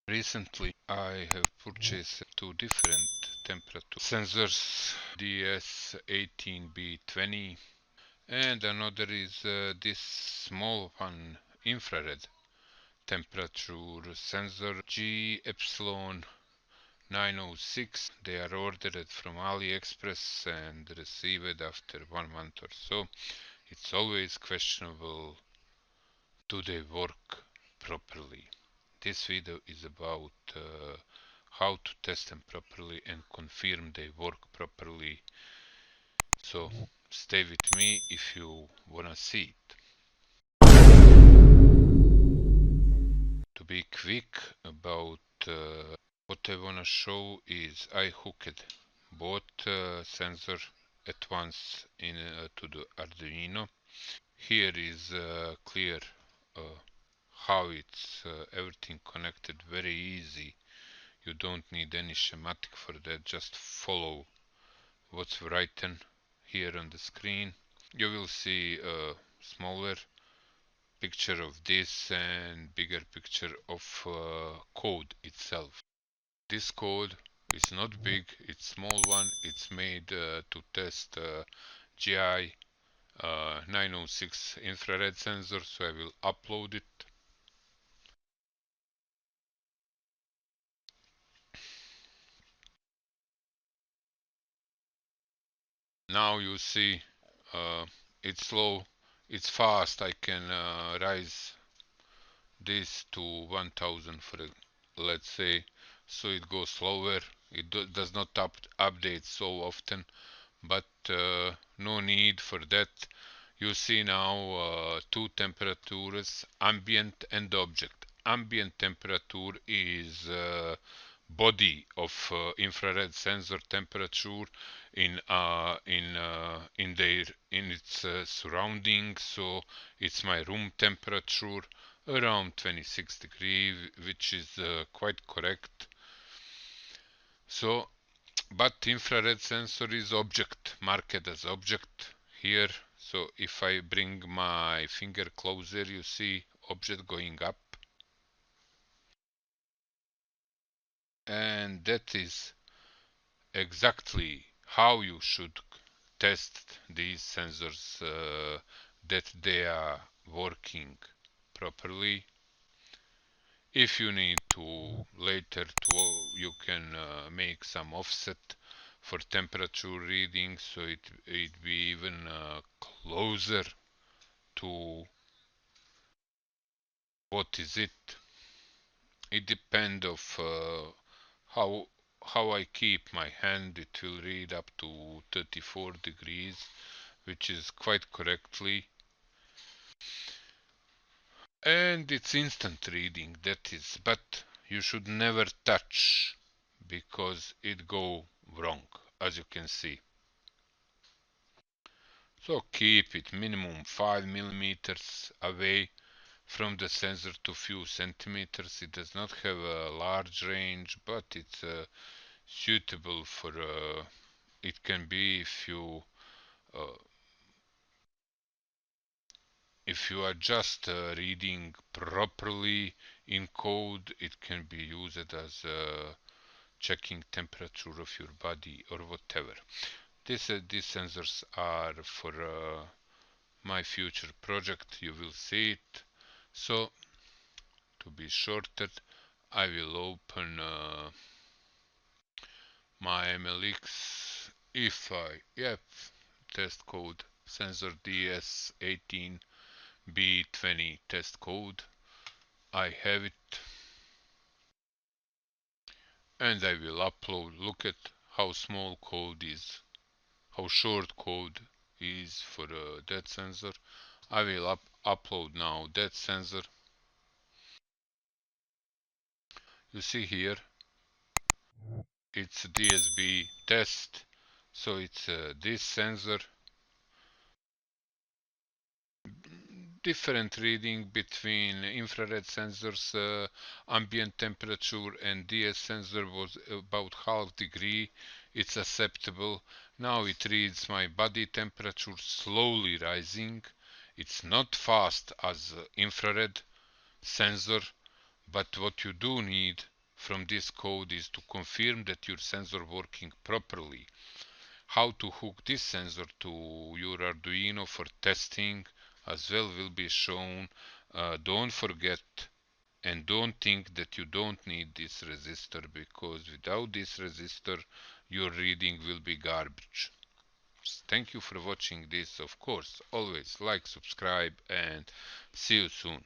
Recently I have purchased two different temperature sensors, DS18B20, and another is this small one, infrared temperature sensor GY906. They are ordered from AliExpress and received after 1 month or so. It's always questionable, do they work properly? This video is about how to test them properly and confirm they work properly. So stay with me if you wanna see it. To be quick about what I wanna show is I hooked both sensor at once to the Arduino. Here is clear how it's everything connected, very easy. You don't need any schematic for that, just follow what's written here on the screen. You will see a smaller picture of this and bigger picture of code itself. This code is not big, it's small one. It's made to test GI 906 infrared sensor, so I will upload it. Now you see it's slow, it's fast. I can raise this to 1000 for let's say, so it goes slower. It does not update so often, but no need for that. You see now two temperatures, ambient and object. Ambient temperature is body of infrared sensor temperature in its surroundings. So it's my room temperature around 26 degrees, which is quite correct. So, but infrared sensor is object, marked as object here. So if I bring my finger closer, you see object going up, and that is exactly how you should test these sensors that they are working properly. If you need to later you can make some offset for temperature reading, so it be even closer to what is it. It depends of how I keep my hand. It will read up to 34 degrees, which is quite correctly, and it's instant reading, that is, but you should never touch because it go wrong, as you can see. So keep it minimum 5 millimeters away from the sensor to few centimeters. It does not have a large range, but it's suitable for it can be uh, if you are just reading properly in code, it can be used as checking temperature of your body or whatever. These sensors are for my future project. You will see it. So to be shorter, I will open my MLX. If I test code sensor DS18B20 test code. I have it, and I will upload. Look at how small code is, how short code is for that sensor. I will upload now that sensor. You see here, it's DSB test, so it's this sensor. Different reading between infrared sensors, ambient temperature and DS sensor was about half degree. It's acceptable. Now it reads my body temperature slowly rising. It's not fast as infrared sensor, but what you do need from this code is to confirm that your sensor working properly. How to hook this sensor to your Arduino for testing as well will be shown. Don't forget and don't think that you don't need this resistor, because without this resistor your reading will be garbage. Thank you for watching this. Of course, always like, subscribe, and see you soon.